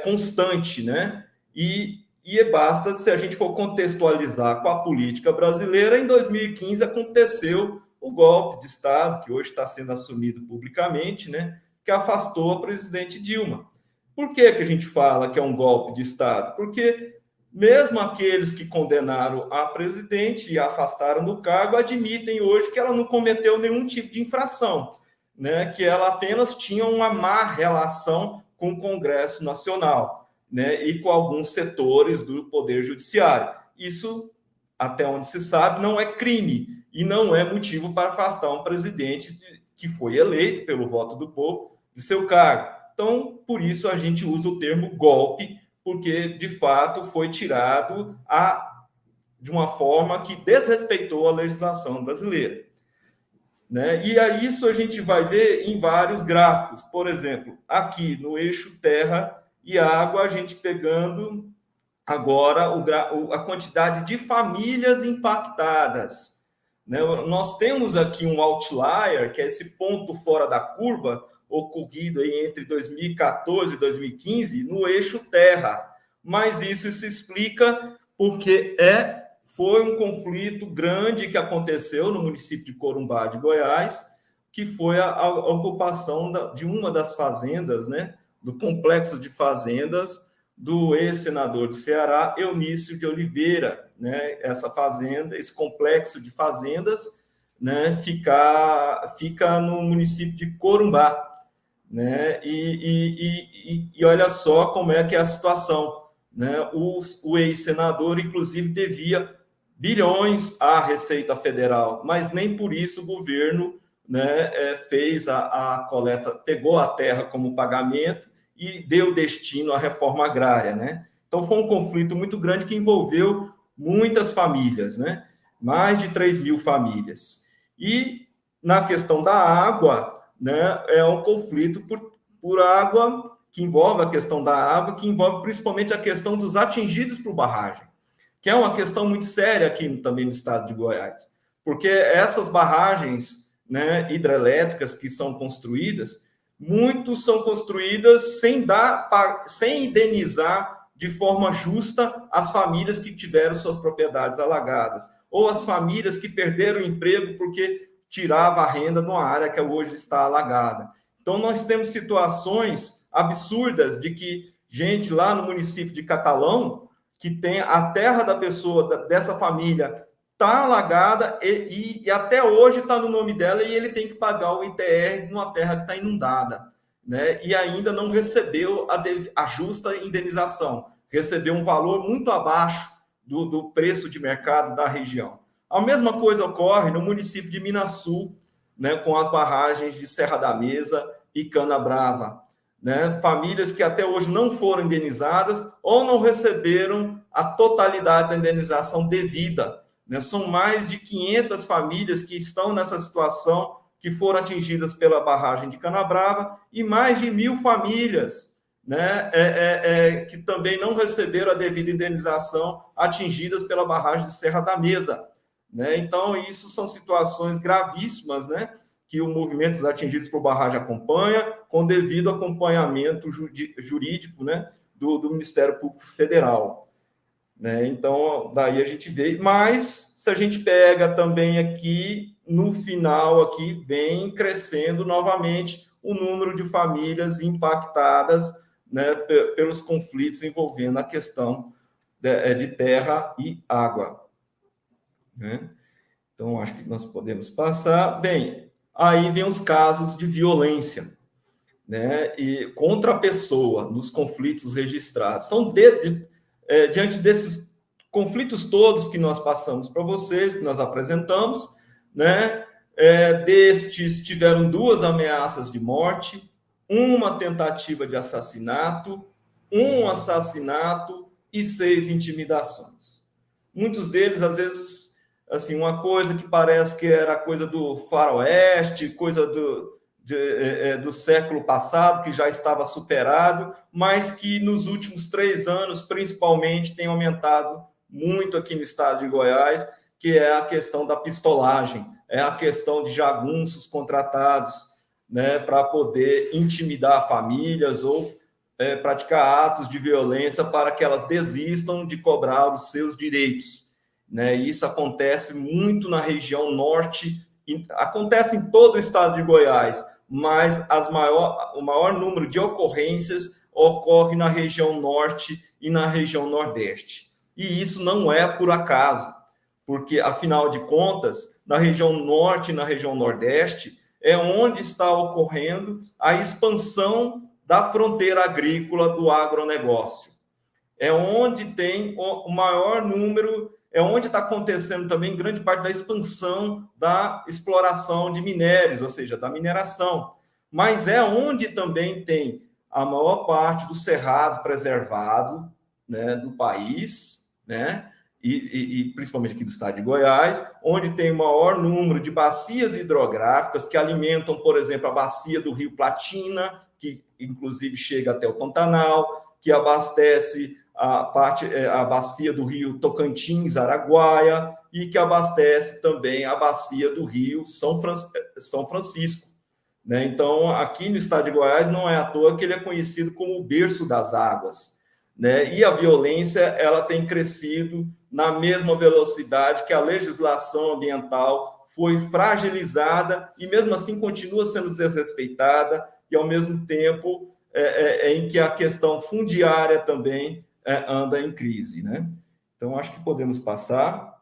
constante, né? E basta, se a gente for contextualizar com a política brasileira, em 2015 aconteceu o golpe de Estado, que hoje está sendo assumido publicamente, né, que afastou a presidente Dilma. Por que a gente fala que é um golpe de Estado? Porque mesmo aqueles que condenaram a presidente e a afastaram do cargo admitem hoje que ela não cometeu nenhum tipo de infração, né, que ela apenas tinha uma má relação com o Congresso Nacional, né, e com alguns setores do Poder Judiciário. Isso, até onde se sabe, não é crime e não é motivo para afastar um presidente que foi eleito pelo voto do povo de seu cargo. Então, por isso a gente usa o termo golpe, porque, de fato, foi tirado de uma forma que desrespeitou a legislação brasileira, né? E a isso a gente vai ver em vários gráficos. Por exemplo, aqui no eixo terra e água, a gente pegando agora a quantidade de famílias impactadas, né? Nós temos aqui um outlier, que é esse ponto fora da curva, ocorrido aí entre 2014 e 2015, no eixo terra. Mas isso se explica porque foi um conflito grande que aconteceu no município de Corumbá de Goiás, que foi a ocupação de uma das fazendas, né, do complexo de fazendas do ex-senador do Ceará, Eunício de Oliveira, né? Essa fazenda, esse complexo de fazendas, né, fica no município de Corumbá, né? E olha só como é que é a situação, né? O ex-senador, inclusive, devia bilhões à Receita Federal, mas nem por isso o governo, né, fez a coleta, pegou a terra como pagamento e deu destino à reforma agrária, né? Então foi um conflito muito grande que envolveu muitas famílias, né? Mais de 3.000 famílias. E na questão da água, né, é um conflito por água, que envolve a questão da água, que envolve principalmente a questão dos atingidos por barragem, que é uma questão muito séria aqui também no estado de Goiás, porque essas barragens, né, hidrelétricas que são construídas, muitos são construídas sem indenizar de forma justa as famílias que tiveram suas propriedades alagadas, ou as famílias que perderam o emprego porque tirava a renda de uma área que hoje está alagada. Então, nós temos situações absurdas de que gente lá no município de Catalão, que tem a terra da pessoa, dessa família, está alagada e até hoje está no nome dela e ele tem que pagar o ITR numa terra que está inundada, né? E ainda não recebeu a justa indenização, recebeu um valor muito abaixo do preço de mercado da região. A mesma coisa ocorre no município de Minasul, né, com as barragens de Serra da Mesa e Canabrava, né? Famílias que até hoje não foram indenizadas ou não receberam a totalidade da indenização devida, né? São mais de 500 famílias que estão nessa situação, que foram atingidas pela barragem de Canabrava, e mais de 1.000 famílias, né, que também não receberam a devida indenização, atingidas pela barragem de Serra da Mesa, né? Então, isso são situações gravíssimas, né, que o movimento dos atingidos por barragem acompanha, com devido acompanhamento jurídico, né, do Ministério Público Federal, né? Então, daí a gente vê. Mas, se a gente pega também aqui, no final, aqui vem crescendo novamente o número de famílias impactadas, né, pelos conflitos envolvendo a questão de terra e água, né? Então, acho que nós podemos passar. Bem, aí vem os casos de violência, né, e contra a pessoa nos conflitos registrados. Então, diante desses conflitos todos que nós passamos para vocês, que nós apresentamos, né, destes tiveram 2 ameaças de morte, uma tentativa de assassinato, um assassinato e 6 intimidações. Muitos deles, às vezes, assim, uma coisa que parece que era coisa do faroeste, coisa do século passado, que já estava superado, mas que nos últimos 3 anos, principalmente, tem aumentado muito aqui no estado de Goiás, que é a questão da pistolagem, é a questão de jagunços contratados, né, para poder intimidar famílias ou praticar atos de violência para que elas desistam de cobrar os seus direitos, né? E isso acontece muito na região norte, acontece em todo o estado de Goiás, mas o maior número de ocorrências ocorre na região norte e na região nordeste. E isso não é por acaso, porque, afinal de contas, na região norte e na região nordeste é onde está ocorrendo a expansão da fronteira agrícola do agronegócio. É onde tem o maior número, é onde está acontecendo também grande parte da expansão da exploração de minérios, ou seja, da mineração. Mas é onde também tem a maior parte do cerrado preservado, né, do país, né, e principalmente aqui do estado de Goiás, onde tem o maior número de bacias hidrográficas que alimentam, por exemplo, a bacia do Rio Platina, que inclusive chega até o Pantanal, que abastece a bacia do Rio Tocantins, Araguaia, e que abastece também a bacia do Rio São Francisco, né? Então, aqui no estado de Goiás, não é à toa que ele é conhecido como o berço das águas, né? E a violência, ela tem crescido na mesma velocidade que a legislação ambiental foi fragilizada e, mesmo assim, continua sendo desrespeitada, e, ao mesmo tempo, em que a questão fundiária também anda em crise, né? Então, acho que podemos passar.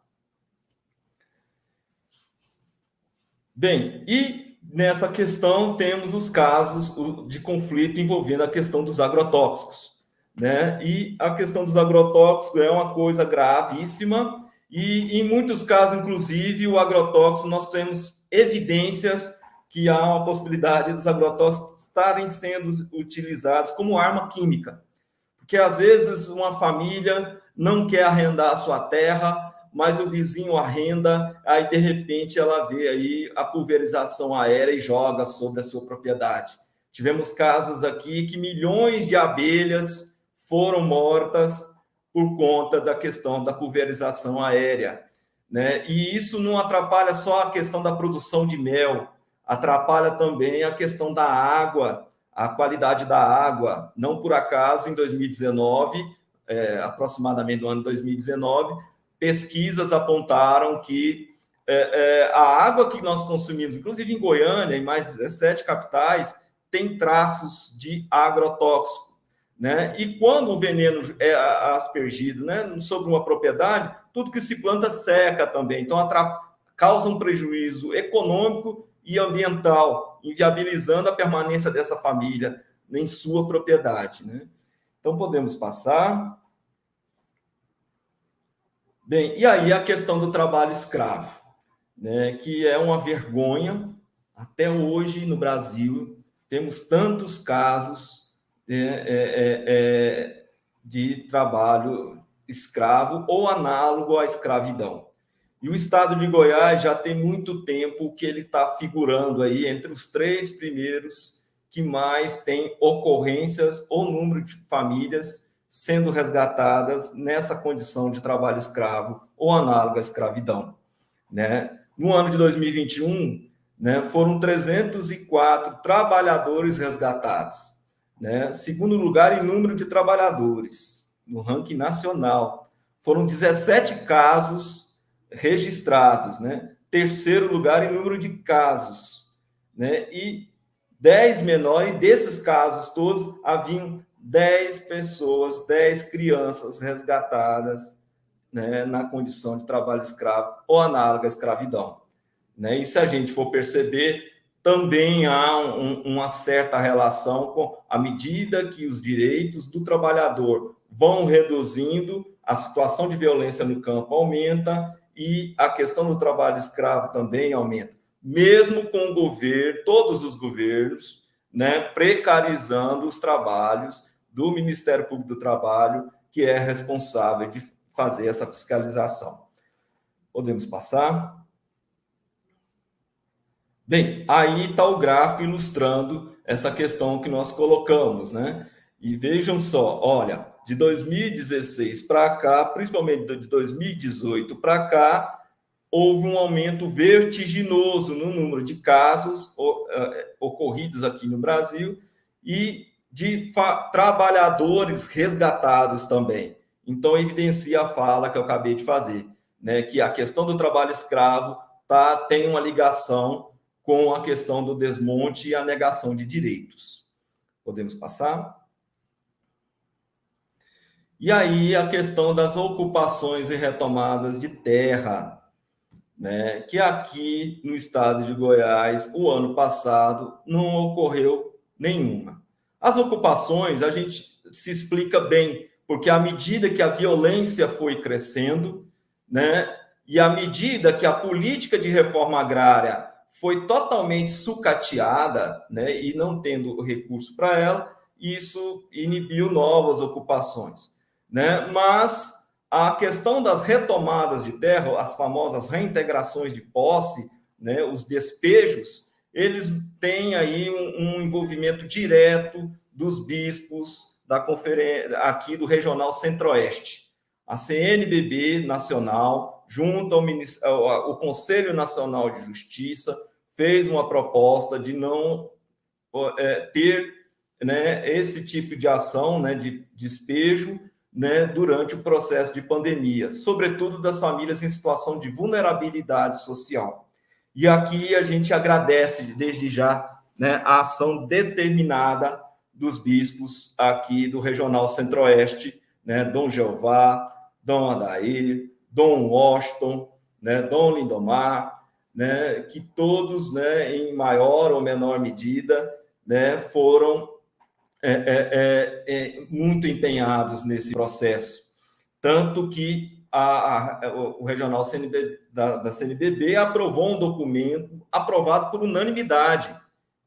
Bem, e nessa questão temos os casos de conflito envolvendo a questão dos agrotóxicos, né? E a questão dos agrotóxicos é uma coisa gravíssima e, em muitos casos, inclusive, o agrotóxico, nós temos evidências que há uma possibilidade dos agrotóxicos estarem sendo utilizados como arma química. Porque, às vezes, uma família não quer arrendar a sua terra, mas o vizinho arrenda, aí, de repente, ela vê aí a pulverização aérea e joga sobre a sua propriedade. Tivemos casos aqui que milhões de abelhas foram mortas por conta da questão da pulverização aérea, né? E isso não atrapalha só a questão da produção de mel, atrapalha também a questão da água, a qualidade da água. Não por acaso, em 2019, aproximadamente no ano 2019, pesquisas apontaram que a água que nós consumimos, inclusive em Goiânia, em mais 17 capitais, tem traços de agrotóxico, né? E quando o veneno é aspergido, né, sobre uma propriedade, tudo que se planta seca também. Então, causa um prejuízo econômico e ambiental, inviabilizando a permanência dessa família em sua propriedade, né? Então, podemos passar. Bem, e aí a questão do trabalho escravo, né, que é uma vergonha. Até hoje, no Brasil, temos tantos casos de trabalho escravo ou análogo à escravidão. E o estado de Goiás já tem muito tempo que ele está figurando aí entre os 3 primeiros que mais tem ocorrências ou número de famílias sendo resgatadas nessa condição de trabalho escravo ou análogo à escravidão, né? No ano de 2021, né, foram 304 trabalhadores resgatados, né? Segundo lugar em número de trabalhadores no ranking nacional. Foram 17 casos registrados, né? Terceiro lugar em número de casos, né? E 10 menores, e desses casos todos, haviam 10 pessoas, 10 crianças resgatadas, né, na condição de trabalho escravo ou análoga à escravidão, né? E se a gente for perceber, também há uma certa relação com a medida que os direitos do trabalhador vão reduzindo, a situação de violência no campo aumenta e a questão do trabalho escravo também aumenta, mesmo com o governo, todos os governos, né, precarizando os trabalhos do Ministério Público do Trabalho, que é responsável de fazer essa fiscalização. Podemos passar? Bem, aí está o gráfico ilustrando essa questão que nós colocamos, né? E vejam só, olha, de 2016 para cá, principalmente de 2018 para cá, houve um aumento vertiginoso no número de casos ocorridos aqui no Brasil e de trabalhadores resgatados também. Então, evidencia a fala que eu acabei de fazer, né, que a questão do trabalho escravo tem uma ligação com a questão do desmonte e a negação de direitos. Podemos passar? E aí a questão das ocupações e retomadas de terra, né, que aqui no estado de Goiás, o ano passado, não ocorreu nenhuma. As ocupações, a gente se explica bem, porque à medida que a violência foi crescendo, né, e à medida que a política de reforma agrária foi totalmente sucateada, né, e não tendo recurso para ela, isso inibiu novas ocupações, né? Mas a questão das retomadas de terra, as famosas reintegrações de posse, né, os despejos, eles têm aí um envolvimento direto dos bispos da conferência aqui do Regional Centro-Oeste. A CNBB nacional, junto ao Conselho Nacional de Justiça, fez uma proposta de não ter, né, esse tipo de ação, né, de despejo, né, durante o processo de pandemia, sobretudo das famílias em situação de vulnerabilidade social. E aqui a gente agradece desde já, né, a ação determinada dos bispos aqui do Regional Centro-Oeste, né, Dom Jeová, Dom Adair, Dom Washington, né, Dom Lindomar, né, que todos, né, em maior ou menor medida, né, foram muito empenhados nesse processo. Tanto que o Regional da CNBB aprovou um documento aprovado por unanimidade,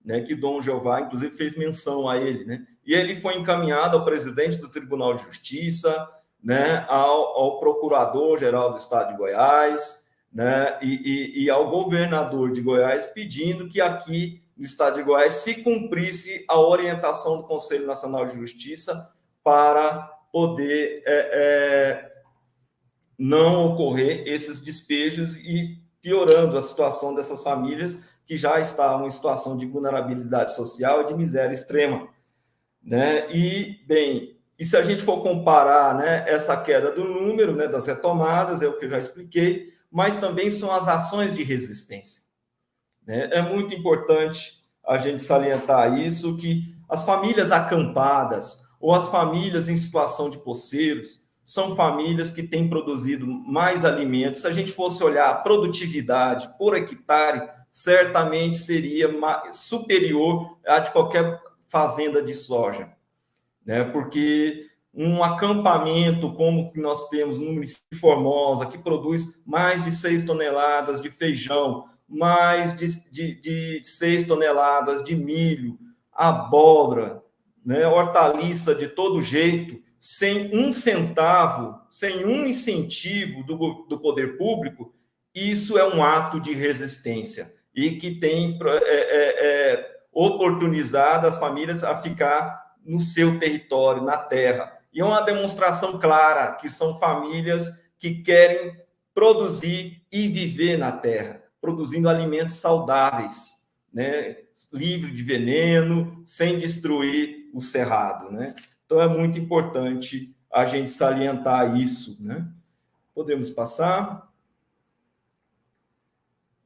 né, que Dom Jeová, inclusive, fez menção a ele, né, e ele foi encaminhado ao presidente do Tribunal de Justiça, né, ao Procurador-Geral do Estado de Goiás, né, e ao governador de Goiás, pedindo que aqui no Estado de Goiás se cumprisse a orientação do Conselho Nacional de Justiça para poder não ocorrer esses despejos e piorando a situação dessas famílias que já estavam em situação de vulnerabilidade social e de miséria extrema, né? E, bem, e se a gente for comparar, né, essa queda do número, né, das retomadas, é o que eu já expliquei, mas também são as ações de resistência, né? É muito importante a gente salientar isso, que as famílias acampadas ou as famílias em situação de poceiros são famílias que têm produzido mais alimentos. Se a gente fosse olhar a produtividade por hectare, certamente seria superior à de qualquer fazenda de soja, né? Porque um acampamento como que nós temos no município de Formosa, que produz mais de 6 toneladas de feijão, mais de 6 toneladas de milho, abóbora, né, hortaliça de todo jeito, sem um centavo, sem um incentivo do poder público, isso é um ato de resistência e que tem oportunizado as famílias a ficar no seu território, na terra. E é uma demonstração clara que são famílias que querem produzir e viver na terra, produzindo alimentos saudáveis, né, livre de veneno, sem destruir o cerrado, né? Então é muito importante a gente salientar isso, né? Podemos passar,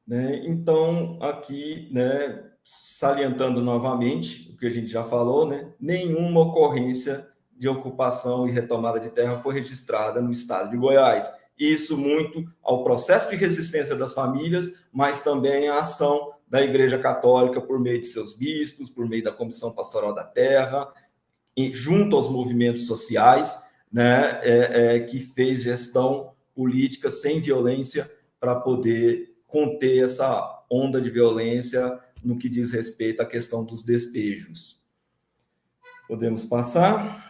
né? Então aqui, né, salientando novamente o que a gente já falou, né? Nenhuma ocorrência de ocupação e retomada de terra foi registrada no estado de Goiás. Isso muito ao processo de resistência das famílias, mas também à ação da Igreja Católica por meio de seus bispos, por meio da Comissão Pastoral da Terra, e junto aos movimentos sociais, né, que fez gestão política sem violência para poder conter essa onda de violência no que diz respeito à questão dos despejos. Podemos passar?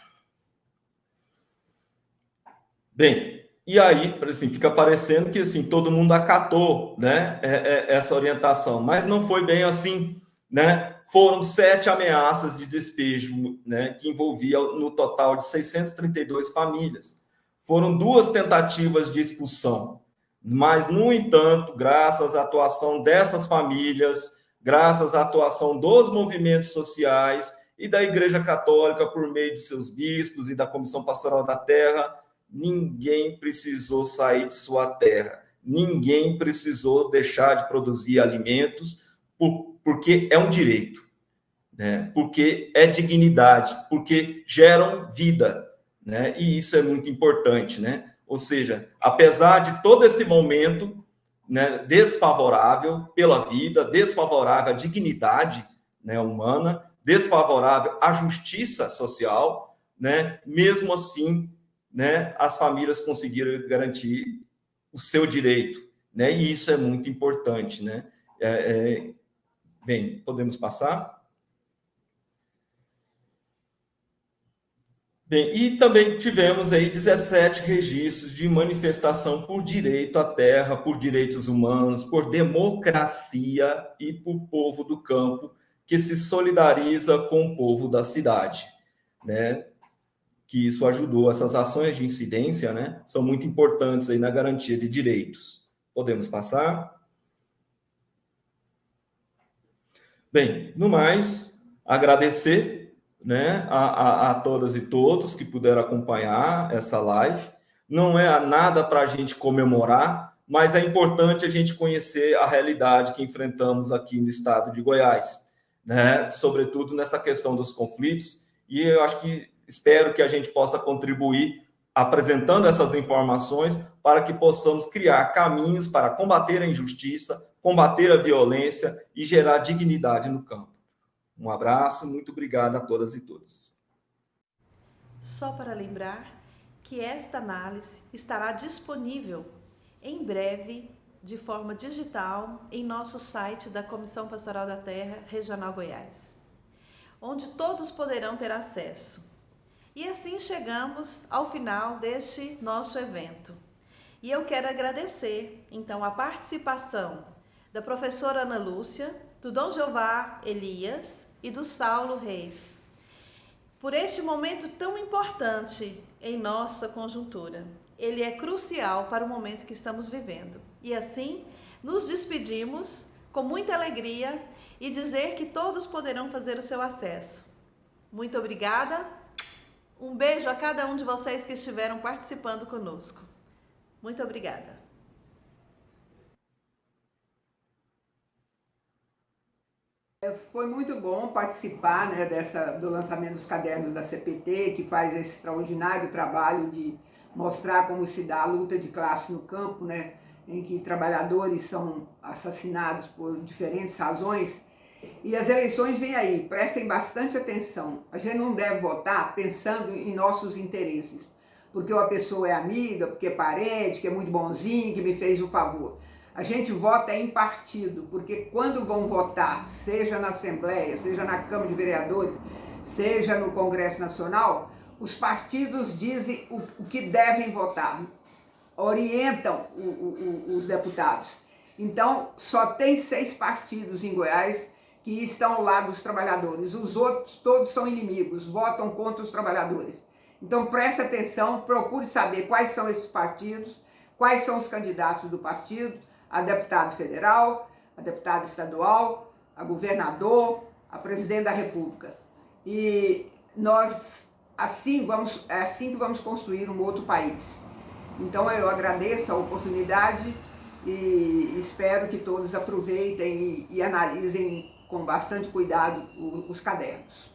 Bem, e aí, assim, fica parecendo que assim, todo mundo acatou, né, essa orientação, mas não foi bem assim, né? Foram 7 ameaças de despejo, né, que envolviam no total de 632 famílias. Foram 2 tentativas de expulsão, mas, no entanto, graças à atuação dessas famílias, graças à atuação dos movimentos sociais e da Igreja Católica por meio de seus bispos e da Comissão Pastoral da Terra, ninguém precisou sair de sua terra, ninguém precisou deixar de produzir alimentos, porque é um direito, né? Porque é dignidade, porque geram vida, né? E isso é muito importante, né? Ou seja, apesar de todo esse momento, né, desfavorável pela vida, desfavorável à dignidade, né, humana, desfavorável à justiça social, né? Mesmo assim, né, as famílias conseguiram garantir o seu direito, né? E isso é muito importante, né? Bem, podemos passar? Bem, e também tivemos aí 17 registros de manifestação por direito à terra, por direitos humanos, por democracia e por povo do campo que se solidariza com o povo da cidade, né? Que isso ajudou, essas ações de incidência, né, são muito importantes aí na garantia de direitos. Podemos passar? Bem, no mais, agradecer, né, a todas e todos que puderam acompanhar essa live. Não é nada para a gente comemorar, mas é importante a gente conhecer a realidade que enfrentamos aqui no estado de Goiás, né, sobretudo nessa questão dos conflitos, e eu acho que espero que a gente possa contribuir apresentando essas informações para que possamos criar caminhos para combater a injustiça, combater a violência e gerar dignidade no campo. Um abraço, muito obrigado a todas e todos. Só para lembrar que esta análise estará disponível em breve, de forma digital, em nosso site da Comissão Pastoral da Terra Regional Goiás, onde todos poderão ter acesso. E assim chegamos ao final deste nosso evento. E eu quero agradecer, então, a participação da professora Ana Lúcia, do Dom Jeová Elias e do Saulo Reis, por este momento tão importante em nossa conjuntura. Ele é crucial para o momento que estamos vivendo. E assim, nos despedimos com muita alegria e dizer que todos poderão fazer o seu acesso. Muito obrigada. Um beijo a cada um de vocês que estiveram participando conosco. Muito obrigada. Foi muito bom participar, né, do lançamento dos cadernos da CPT, que faz esse extraordinário trabalho de mostrar como se dá a luta de classe no campo, né, em que trabalhadores são assassinados por diferentes razões. E as eleições vêm aí, prestem bastante atenção. A gente não deve votar pensando em nossos interesses, porque uma pessoa é amiga, porque é parente, que é muito bonzinho, que me fez um favor. A gente vota em partido, porque quando vão votar, seja na Assembleia, seja na Câmara de Vereadores, seja no Congresso Nacional, os partidos dizem o que devem votar, orientam os deputados. Então, só tem 6 partidos em Goiás que estão ao lado dos trabalhadores. Os outros todos são inimigos, votam contra os trabalhadores. Então, preste atenção, procure saber quais são esses partidos, quais são os candidatos do partido, a deputado federal, a deputada estadual, a governador, a presidente da República. E nós, é assim que vamos construir um outro país. Então, eu agradeço a oportunidade e espero que todos aproveitem e analisem com bastante cuidado os cadernos.